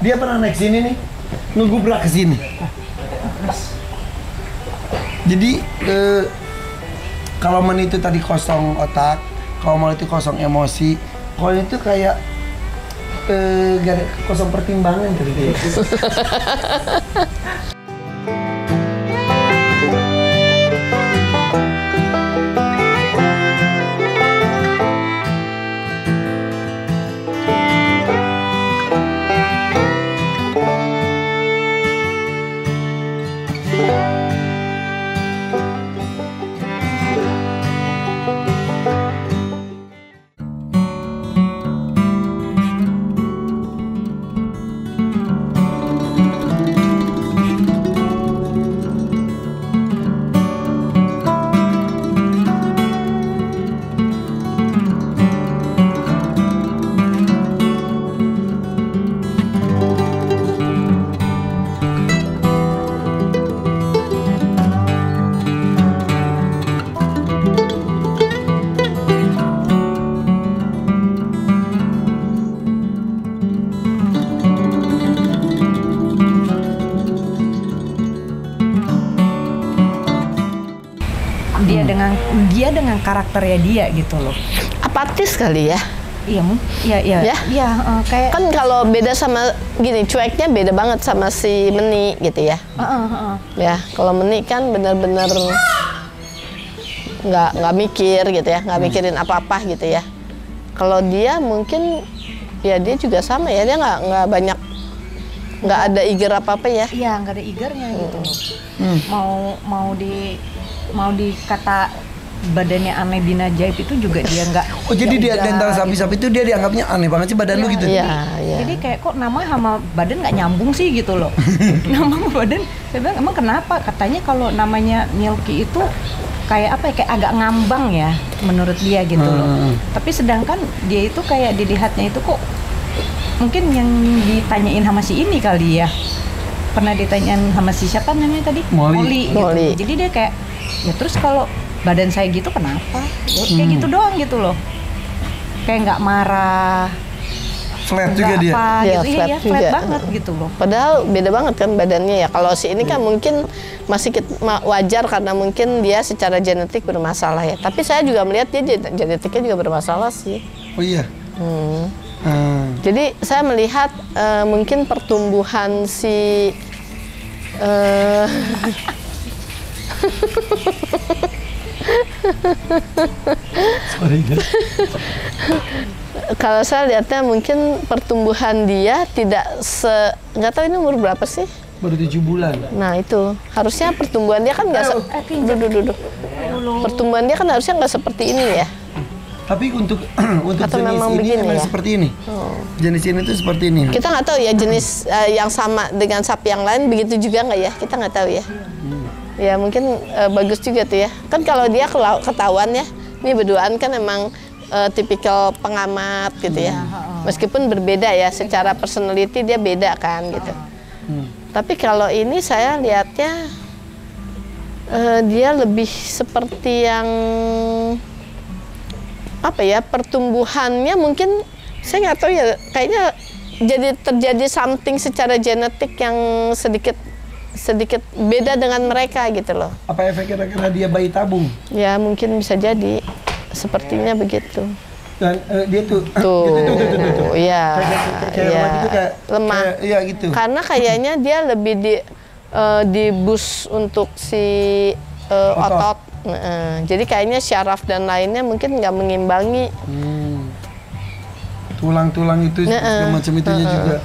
Dia pernah naik sini nih, ngegubrak ke sini. Jadi kalau Men itu tadi kosong otak, kalau Mal itu kosong emosi, kalau itu kayak gak ada kosong pertimbangan kali dia. Dia dengan karakternya dia gitu loh. Apatis kali ya? Iya, kayak kan kalau beda sama gini, cueknya beda banget sama si Meni gitu ya. Ya, kalau Meni kan benar-benar nggak mikir gitu ya, nggak mikirin apa-apa gitu ya. Kalau dia mungkin ya dia juga sama ya, dia nggak ada iger apa-apa ya. Iya, nggak ada igernya gitu. Mau dikata badannya aneh bin ajaib itu juga dia nggak. Oh jadi dia antara sapi-sapi itu dia dianggapnya aneh banget sih badan lu gitu? Iya. Jadi kayak kok namanya sama badan nggak nyambung sih gitu loh. Nama sama badan, saya bilang emang kenapa? Katanya kalau namanya Milky itu kayak apa ya, kayak agak ngambang ya menurut dia gitu loh. Tapi sedangkan dia itu kayak dilihatnya itu kok mungkin yang ditanyain sama si ini kali ya. Pernah ditanyain sama si siapa namanya tadi? Molly. Gitu. Jadi dia kayak ya terus kalau badan saya gitu kenapa? Kayak gitu doang gitu loh. Kayak nggak marah. Flat juga dia. Iya, flat banget gitu loh. Padahal beda banget kan badannya ya. Kalau si ini kan mungkin masih wajar karena mungkin dia secara genetik bermasalah ya. Tapi saya juga melihat dia genetiknya juga bermasalah sih. Oh iya. Jadi saya melihat mungkin pertumbuhan si kalau saya lihatnya mungkin pertumbuhan dia tidak nggak tahu ini umur berapa sih? Baru 7 bulan. Nah itu harusnya pertumbuhan dia kan nggak pertumbuhan dia kan harusnya nggak seperti ini ya. Tapi untuk atau jenis memang ini begini ya? Seperti ini. Jenis ini tuh seperti ini. Kita nggak tahu ya jenis yang sama dengan sapi yang lain begitu juga nggak ya? Kita nggak tahu ya. Ya mungkin bagus juga tuh ya. Kan kalau dia ketahuan ya, ini berduaan kan emang tipikal pengamat gitu ya. Meskipun berbeda ya, secara personality dia beda kan gitu. Tapi kalau ini saya lihatnya dia lebih seperti yang apa ya, pertumbuhannya mungkin saya nggak tahu ya, kayaknya terjadi something secara genetik yang sedikit beda dengan mereka gitu loh. Apa efeknya karena dia bayi tabung? Ya mungkin bisa jadi, sepertinya begitu. Dan dia tuh iya, kayak lemah. Iya gitu. Karena kayaknya dia lebih di boost untuk si otot. Jadi kayaknya syaraf dan lainnya mungkin nggak mengimbangi. Tulang-tulang itu macam itunya juga.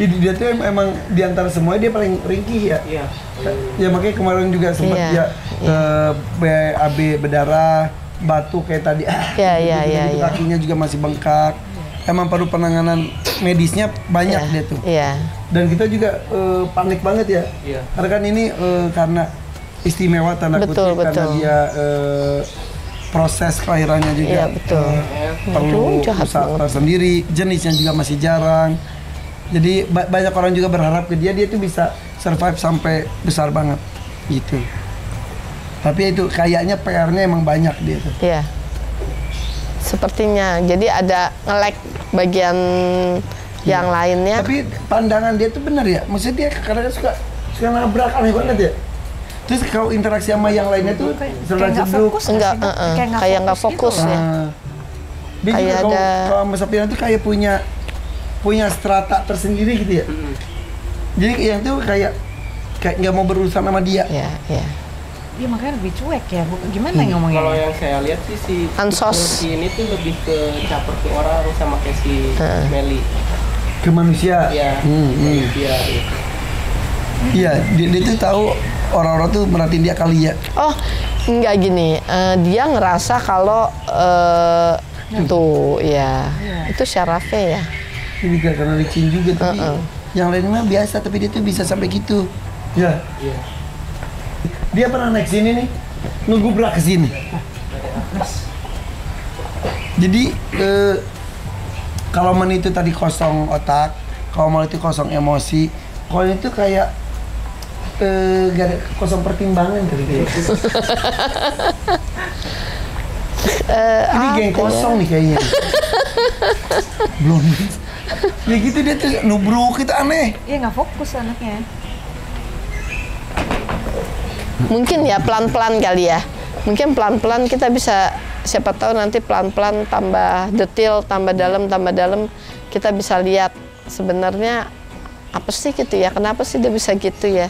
Jadi dia tuh emang diantara semuanya dia paling ringkih ya. Iya. Ya makanya kemarin juga sempat BAB berdarah, batuk kayak tadi. Iya. Kakinya juga masih bengkak. Emang perlu penanganan medisnya banyak dia tuh. Iya. Dan kita juga panik banget ya. Iya. Karena kan ini karena istimewa tanda kutip karena dia proses kelahirannya juga perlu usaha tersendiri, jenisnya juga masih jarang. Jadi banyak orang juga berharap ke dia tuh bisa survive sampai besar banget gitu. Tapi itu kayaknya PR-nya emang banyak dia tuh. Iya. Sepertinya. Jadi ada nge-lag bagian Yang lainnya. Tapi pandangan dia tuh benar ya. Maksudnya dia kadang-kadang suka nabrak, aneh banget ya. Terus kalau interaksi sama yang lainnya tuh kayak nggak jeduk. fokus Enggak, kayak nggak fokus gitu. ya. Dia Kayak juga ada- kalau sama Sapiran tuh kayak punya strata tersendiri gitu ya. Jadi yang tuh kayak nggak mau berurusan sama dia. Ya, ya. Iya makanya lebih cuek ya. Gimana ngomongnya? Kalau yang saya lihat sih si Ansos. Milky ini tuh lebih ke caper ke orang sama kayak si Meli. Ke manusia. Iya. Iya. Iya, dia tuh tahu orang-orang tuh merhatiin dia kali ya. Oh, enggak gini. Dia ngerasa kalau tuh, ya, itu syarafnya ya. Ini juga karena licin juga tapi yang lain mah biasa tapi dia tuh bisa sampai gitu. Ya. Iya. Dia pernah naik sini nih, ngegubrak ke sini. Jadi kalau Man itu tadi kosong otak, kalau Mal itu kosong emosi, kalau itu kayak gak ada kosong pertimbangan kali dia. Ini geng kosong nih kayaknya. Belum. Ya gitu dia tuh nubruk itu aneh. Iya nggak fokus anaknya. Mungkin ya pelan-pelan kali ya. Mungkin pelan-pelan kita bisa, siapa tahu nanti pelan-pelan tambah detail, tambah dalam kita bisa lihat sebenarnya apa sih gitu ya, kenapa sih dia bisa gitu ya.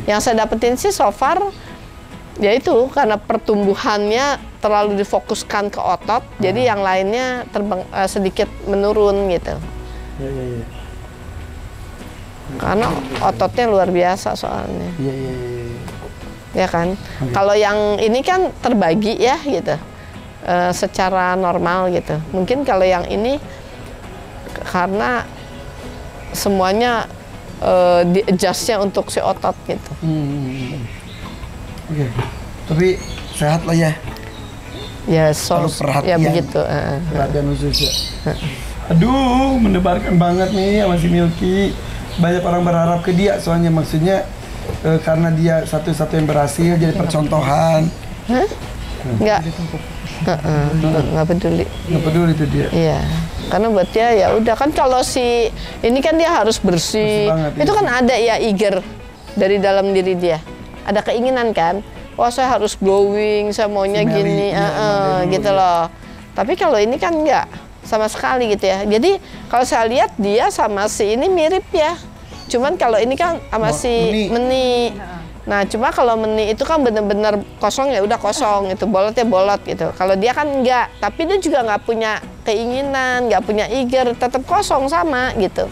Yang saya dapetin sih so far ya itu karena pertumbuhannya terlalu difokuskan ke otot, jadi yang lainnya sedikit menurun gitu. Karena ototnya luar biasa soalnya. Ya kan. Kalau yang ini kan terbagi ya gitu, secara normal gitu. Mungkin kalau yang ini karena semuanya di adjustnya untuk si otot gitu. Oke. Tapi sehat lah ya. Ya Perlu perhatian. ya begitu. Perhatian khusus ya. Aduh, mendebarkan banget nih sama si Milky. Banyak orang berharap ke dia, soalnya maksudnya karena dia satu-satu yang berhasil jadi percontohan. Nggak peduli. Nggak peduli itu dia. Iya. Karena buat dia ya udah kan, kalau si ini kan dia harus bersih. Bersih banget, Itu iya. kan ada ya eager dari dalam diri dia. Ada keinginan kan. Wah, saya harus glowing, saya maunya Si Meli, gini, iya, emang dia gitu dulu, loh. Tapi kalau ini kan enggak sama sekali gitu ya. Jadi kalau saya lihat dia sama si ini mirip ya. Cuman kalau ini kan sama si Meni. Nah, cuma kalau Meni itu kan bener-bener kosong ya udah kosong itu, bolotnya bolot gitu. Kalau dia kan enggak, tapi dia juga nggak punya keinginan, nggak punya eager, tetap kosong sama gitu.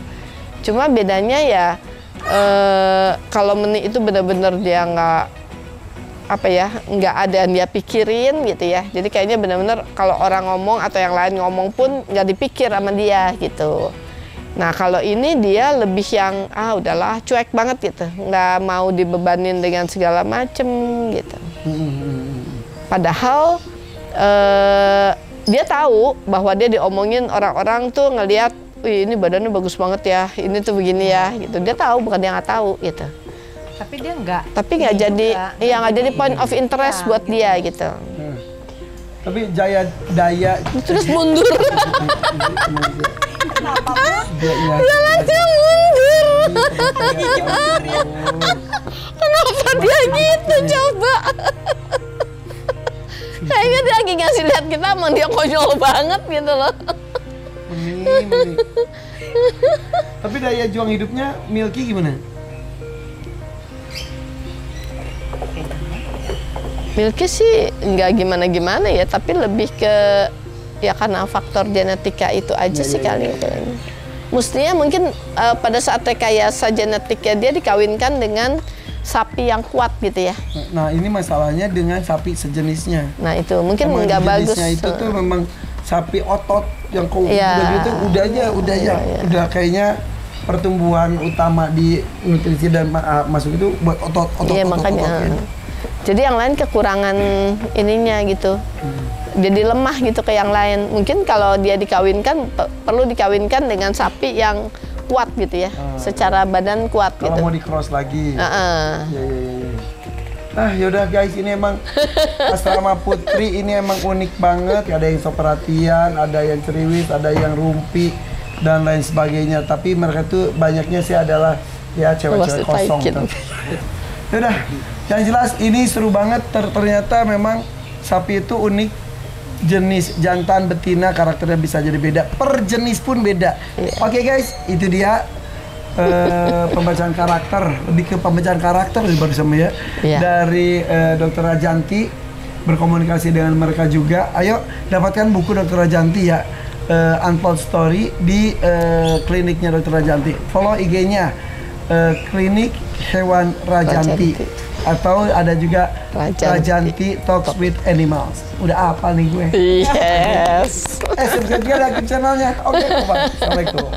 Cuma bedanya ya kalau Meni itu bener-bener dia nggak ada yang dia pikirin gitu ya. Jadi kayaknya bener-bener kalau orang ngomong atau yang lain ngomong pun nggak dipikir sama dia gitu. Nah kalau ini dia lebih yang udahlah cuek banget gitu, nggak mau dibebanin dengan segala macem gitu. Padahal dia tahu bahwa dia diomongin orang-orang tuh ngelihat, wih ini badannya bagus banget ya, ini tuh begini ya gitu. Dia tahu, bukan dia nggak tahu gitu. Tapi dia nggak. Tapi nggak jadi, iya nggak jadi point of interest buat dia gitu. Tapi daya Terus mundur. dia Dia mundur. Kenapa dia gitu coba? Kayaknya dia lagi ngasih lihat kita, emang dia konyol banget gitu loh. Meni. Tapi daya juang hidupnya Milky gimana? Milky sih nggak gimana-gimana ya, tapi lebih ke ya karena faktor genetika itu aja sih kali. Mestinya mungkin pada saat rekayasa genetiknya dia dikawinkan dengan sapi yang kuat gitu ya. Nah ini masalahnya dengan sapi sejenisnya. Nah itu mungkin Emang nggak bagus. jenisnya itu tuh memang sapi otot yang kau Iya. udah gitu udah kayaknya pertumbuhan utama di nutrisi dan masuk itu buat otot. Iya makanya. ya. Jadi yang lain kekurangan ininya gitu. Jadi lemah gitu ke yang lain. Mungkin kalau dia dikawinkan perlu dikawinkan dengan sapi yang kuat gitu ya. Secara badan kuat Kalau gitu. mau di cross lagi. Heeh. Ya. Yaudah guys, ini emang asrama putri ini emang unik banget. Ada yang so perhatian, ada yang ceriwis, ada yang rumpi. dan lain sebagainya. Tapi mereka tuh banyaknya sih adalah ya cewek-cewek kosong. Udah, yang jelas ini seru banget. Ternyata memang sapi itu unik, jenis jantan, betina, karakternya bisa jadi beda. Per jenis pun beda. Oke guys, itu dia pembacaan karakter, lebih ke pembacaan karakter daripada sama ya. Dari Dr. Rajanti, berkomunikasi dengan mereka juga. Ayo dapatkan buku Dr. Rajanti ya, Untold Story di kliniknya Dr. Rajanti. Follow IG-nya Klinik Hewan Rajanti. Atau ada juga Rajanti Talks with Animals. Udah apa nih gue? Yes. Subscribe juga ke channelnya. Oke, Assalamualaikum.